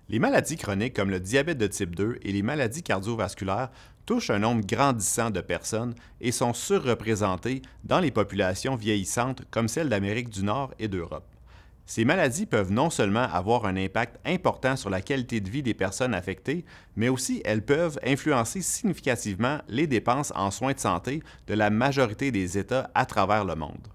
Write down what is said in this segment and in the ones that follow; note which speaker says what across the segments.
Speaker 1: Les maladies chroniques comme le diabète de type 2 et les maladies cardiovasculaires touchent un nombre grandissant de personnes et sont surreprésentées dans les populations vieillissantes comme celles d'Amérique du Nord et d'Europe. Ces maladies peuvent non seulement avoir un impact important sur la qualité de vie des personnes affectées, mais aussi elles peuvent influencer significativement les dépenses en soins de santé de la majorité des États à travers le monde.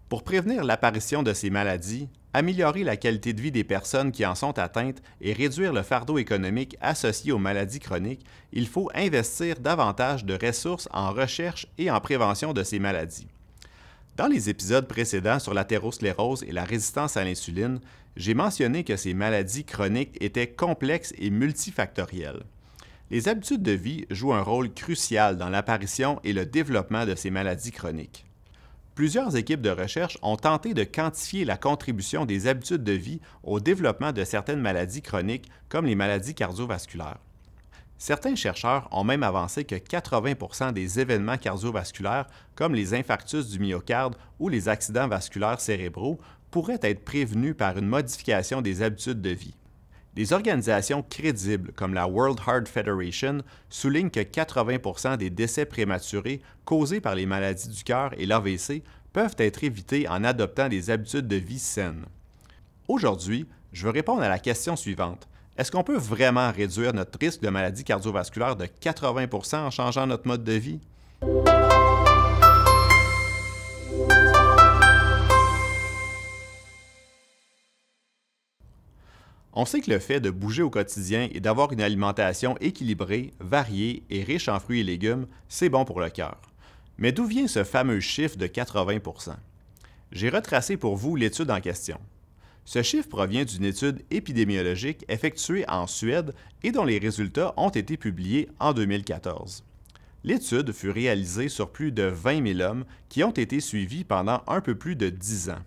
Speaker 1: Pour prévenir l'apparition de ces maladies, améliorer la qualité de vie des personnes qui en sont atteintes et réduire le fardeau économique associé aux maladies chroniques, il faut investir davantage de ressources en recherche et en prévention de ces maladies. Dans les épisodes précédents sur l'athérosclérose et la résistance à l'insuline, j'ai mentionné que ces maladies chroniques étaient complexes et multifactorielles. Les habitudes de vie jouent un rôle crucial dans l'apparition et le développement de ces maladies chroniques. Plusieurs équipes de recherche ont tenté de quantifier la contribution des habitudes de vie au développement de certaines maladies chroniques, comme les maladies cardiovasculaires. Certains chercheurs ont même avancé que 80% des événements cardiovasculaires, comme les infarctus du myocarde ou les accidents vasculaires cérébraux, pourraient être prévenus par une modification des habitudes de vie. Des organisations crédibles comme la World Heart Federation soulignent que 80% des décès prématurés causés par les maladies du cœur et l'AVC peuvent être évités en adoptant des habitudes de vie saines. Aujourd'hui, je veux répondre à la question suivante. Est-ce qu'on peut vraiment réduire notre risque de maladies cardiovasculaires de 80% en changeant notre mode de vie? On sait que le fait de bouger au quotidien et d'avoir une alimentation équilibrée, variée et riche en fruits et légumes, c'est bon pour le cœur. Mais d'où vient ce fameux chiffre de 80%? J'ai retracé pour vous l'étude en question. Ce chiffre provient d'une étude épidémiologique effectuée en Suède et dont les résultats ont été publiés en 2014. L'étude fut réalisée sur plus de 20 000 hommes qui ont été suivis pendant un peu plus de 10 ans.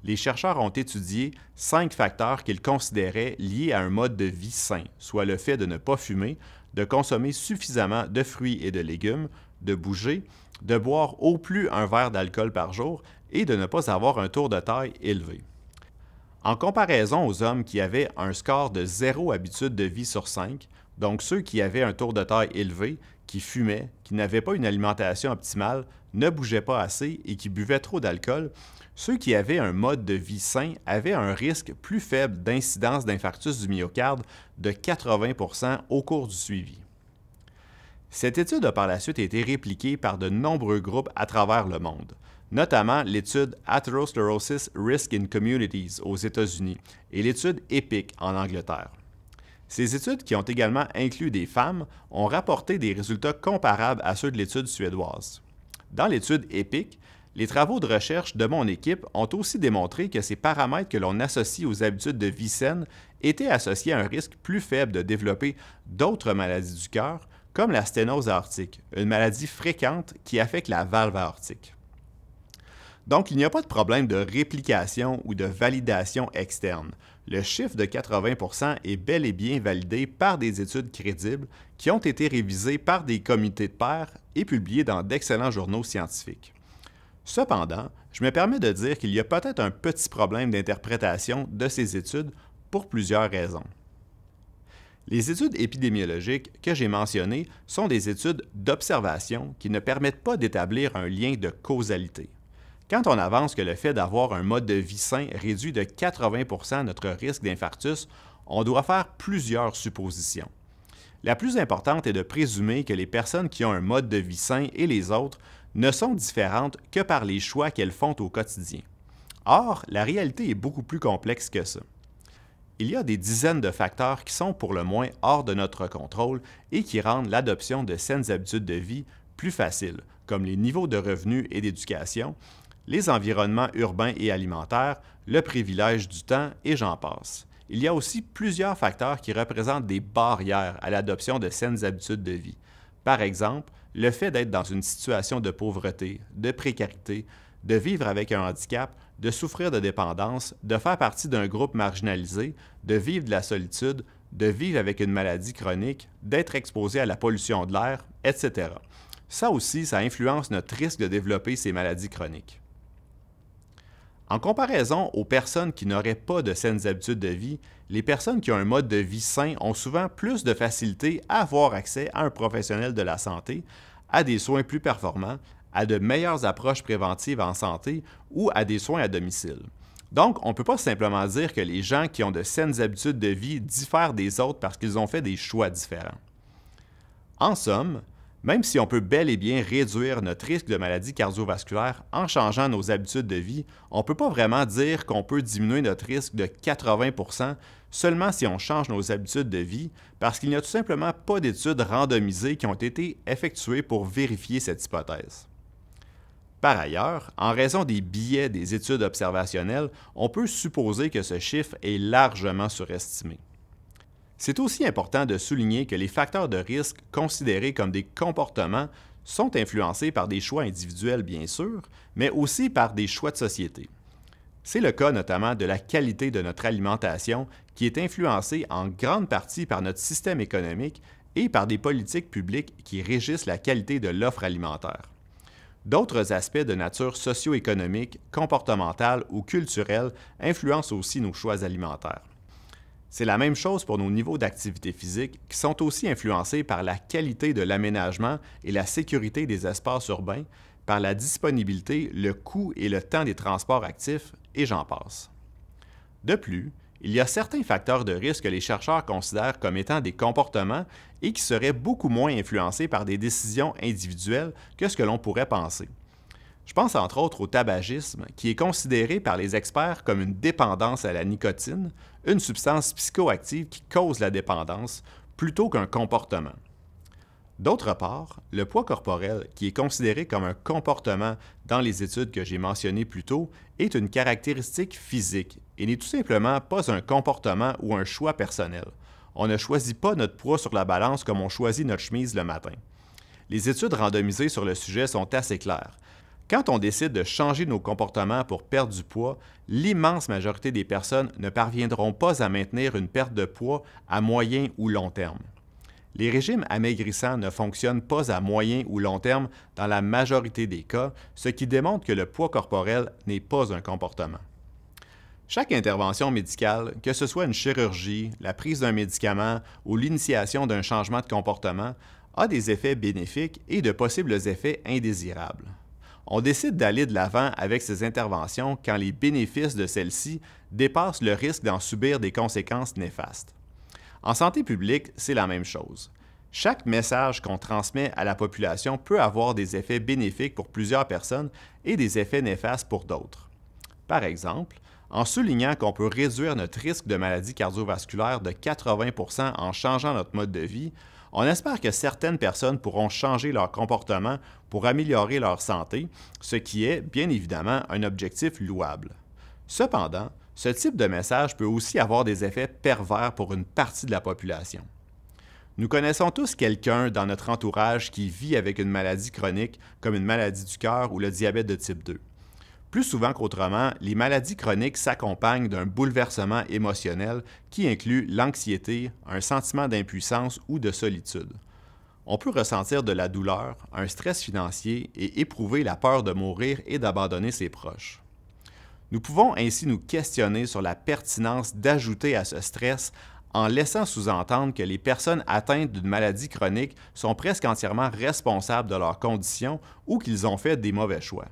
Speaker 1: Les chercheurs ont étudié 5 facteurs qu'ils considéraient liés à un mode de vie sain, soit le fait de ne pas fumer, de consommer suffisamment de fruits et de légumes, de bouger, de boire au plus un verre d'alcool par jour et de ne pas avoir un tour de taille élevé. En comparaison aux hommes qui avaient un score de 0 habitude de vie sur 5, donc ceux qui avaient un tour de taille élevé, qui fumaient, qui n'avaient pas une alimentation optimale, ne bougeaient pas assez et qui buvaient trop d'alcool, ceux qui avaient un mode de vie sain avaient un risque plus faible d'incidence d'infarctus du myocarde de 80% au cours du suivi. Cette étude a par la suite été répliquée par de nombreux groupes à travers le monde, notamment l'étude Atherosclerosis Risk in Communities aux États-Unis et l'étude EPIC en Angleterre. Ces études, qui ont également inclus des femmes, ont rapporté des résultats comparables à ceux de l'étude suédoise. Dans l'étude EPIC, les travaux de recherche de mon équipe ont aussi démontré que ces paramètres que l'on associe aux habitudes de vie saines étaient associés à un risque plus faible de développer d'autres maladies du cœur, comme la sténose aortique, une maladie fréquente qui affecte la valve aortique. Donc, il n'y a pas de problème de réplication ou de validation externe. Le chiffre de 80% est bel et bien validé par des études crédibles qui ont été révisées par des comités de pairs et publiées dans d'excellents journaux scientifiques. Cependant, je me permets de dire qu'il y a peut-être un petit problème d'interprétation de ces études pour plusieurs raisons. Les études épidémiologiques que j'ai mentionnées sont des études d'observation qui ne permettent pas d'établir un lien de causalité. Quand on avance que le fait d'avoir un mode de vie sain réduit de 80% notre risque d'infarctus, on doit faire plusieurs suppositions. La plus importante est de présumer que les personnes qui ont un mode de vie sain et les autres ne sont différentes que par les choix qu'elles font au quotidien. Or, la réalité est beaucoup plus complexe que ça. Il y a des dizaines de facteurs qui sont pour le moins hors de notre contrôle et qui rendent l'adoption de saines habitudes de vie plus facile, comme les niveaux de revenus et d'éducation, les environnements urbains et alimentaires, le privilège du temps et j'en passe. Il y a aussi plusieurs facteurs qui représentent des barrières à l'adoption de saines habitudes de vie. Par exemple, le fait d'être dans une situation de pauvreté, de précarité, de vivre avec un handicap, de souffrir de dépendance, de faire partie d'un groupe marginalisé, de vivre de la solitude, de vivre avec une maladie chronique, d'être exposé à la pollution de l'air, etc. Ça aussi, ça influence notre risque de développer ces maladies chroniques. En comparaison aux personnes qui n'auraient pas de saines habitudes de vie, les personnes qui ont un mode de vie sain ont souvent plus de facilité à avoir accès à un professionnel de la santé, à des soins plus performants, à de meilleures approches préventives en santé ou à des soins à domicile. Donc, on ne peut pas simplement dire que les gens qui ont de saines habitudes de vie diffèrent des autres parce qu'ils ont fait des choix différents. En somme, même si on peut bel et bien réduire notre risque de maladie cardiovasculaire en changeant nos habitudes de vie, on ne peut pas vraiment dire qu'on peut diminuer notre risque de 80% seulement si on change nos habitudes de vie, parce qu'il n'y a tout simplement pas d'études randomisées qui ont été effectuées pour vérifier cette hypothèse. Par ailleurs, en raison des biais des études observationnelles, on peut supposer que ce chiffre est largement surestimé. C'est aussi important de souligner que les facteurs de risque considérés comme des comportements sont influencés par des choix individuels bien sûr, mais aussi par des choix de société. C'est le cas notamment de la qualité de notre alimentation qui est influencée en grande partie par notre système économique et par des politiques publiques qui régissent la qualité de l'offre alimentaire. D'autres aspects de nature socio-économique, comportementale ou culturelle influencent aussi nos choix alimentaires. C'est la même chose pour nos niveaux d'activité physique qui sont aussi influencés par la qualité de l'aménagement et la sécurité des espaces urbains, par la disponibilité, le coût et le temps des transports actifs, et j'en passe. De plus, il y a certains facteurs de risque que les chercheurs considèrent comme étant des comportements et qui seraient beaucoup moins influencés par des décisions individuelles que ce que l'on pourrait penser. Je pense entre autres au tabagisme, qui est considéré par les experts comme une dépendance à la nicotine, une substance psychoactive qui cause la dépendance, plutôt qu'un comportement. D'autre part, le poids corporel, qui est considéré comme un comportement dans les études que j'ai mentionnées plus tôt, est une caractéristique physique et n'est tout simplement pas un comportement ou un choix personnel. On ne choisit pas notre poids sur la balance comme on choisit notre chemise le matin. Les études randomisées sur le sujet sont assez claires. Quand on décide de changer nos comportements pour perdre du poids, l'immense majorité des personnes ne parviendront pas à maintenir une perte de poids à moyen ou long terme. Les régimes amaigrissants ne fonctionnent pas à moyen ou long terme dans la majorité des cas, ce qui démontre que le poids corporel n'est pas un comportement. Chaque intervention médicale, que ce soit une chirurgie, la prise d'un médicament ou l'initiation d'un changement de comportement, a des effets bénéfiques et de possibles effets indésirables. On décide d'aller de l'avant avec ces interventions quand les bénéfices de celles-ci dépassent le risque d'en subir des conséquences néfastes. En santé publique, c'est la même chose. Chaque message qu'on transmet à la population peut avoir des effets bénéfiques pour plusieurs personnes et des effets néfastes pour d'autres. Par exemple, en soulignant qu'on peut réduire notre risque de maladie cardiovasculaire de 80% en changeant notre mode de vie, on espère que certaines personnes pourront changer leur comportement pour améliorer leur santé, ce qui est, bien évidemment, un objectif louable. Cependant, ce type de message peut aussi avoir des effets pervers pour une partie de la population. Nous connaissons tous quelqu'un dans notre entourage qui vit avec une maladie chronique comme une maladie du cœur ou le diabète de type 2. Plus souvent qu'autrement, les maladies chroniques s'accompagnent d'un bouleversement émotionnel qui inclut l'anxiété, un sentiment d'impuissance ou de solitude. On peut ressentir de la douleur, un stress financier et éprouver la peur de mourir et d'abandonner ses proches. Nous pouvons ainsi nous questionner sur la pertinence d'ajouter à ce stress en laissant sous-entendre que les personnes atteintes d'une maladie chronique sont presque entièrement responsables de leurs conditions ou qu'ils ont fait des mauvais choix.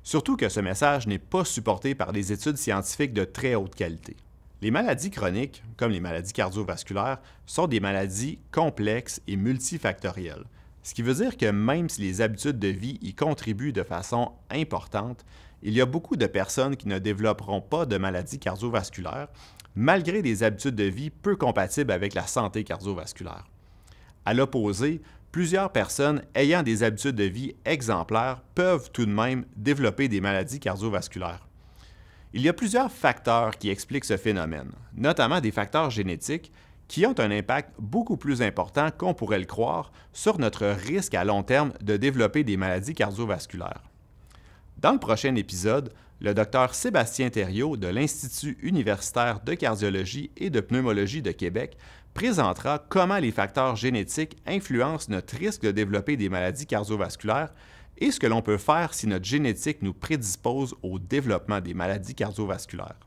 Speaker 1: Surtout que ce message n'est pas supporté par des études scientifiques de très haute qualité. Les maladies chroniques, comme les maladies cardiovasculaires, sont des maladies complexes et multifactorielles, ce qui veut dire que même si les habitudes de vie y contribuent de façon importante, il y a beaucoup de personnes qui ne développeront pas de maladies cardiovasculaires, malgré des habitudes de vie peu compatibles avec la santé cardiovasculaire. À l'opposé, plusieurs personnes ayant des habitudes de vie exemplaires peuvent tout de même développer des maladies cardiovasculaires. Il y a plusieurs facteurs qui expliquent ce phénomène, notamment des facteurs génétiques qui ont un impact beaucoup plus important qu'on pourrait le croire sur notre risque à long terme de développer des maladies cardiovasculaires. Dans le prochain épisode, le Dr Sébastien Thériault de l'Institut universitaire de cardiologie et de pneumologie de Québec présentera comment les facteurs génétiques influencent notre risque de développer des maladies cardiovasculaires et ce que l'on peut faire si notre génétique nous prédispose au développement des maladies cardiovasculaires.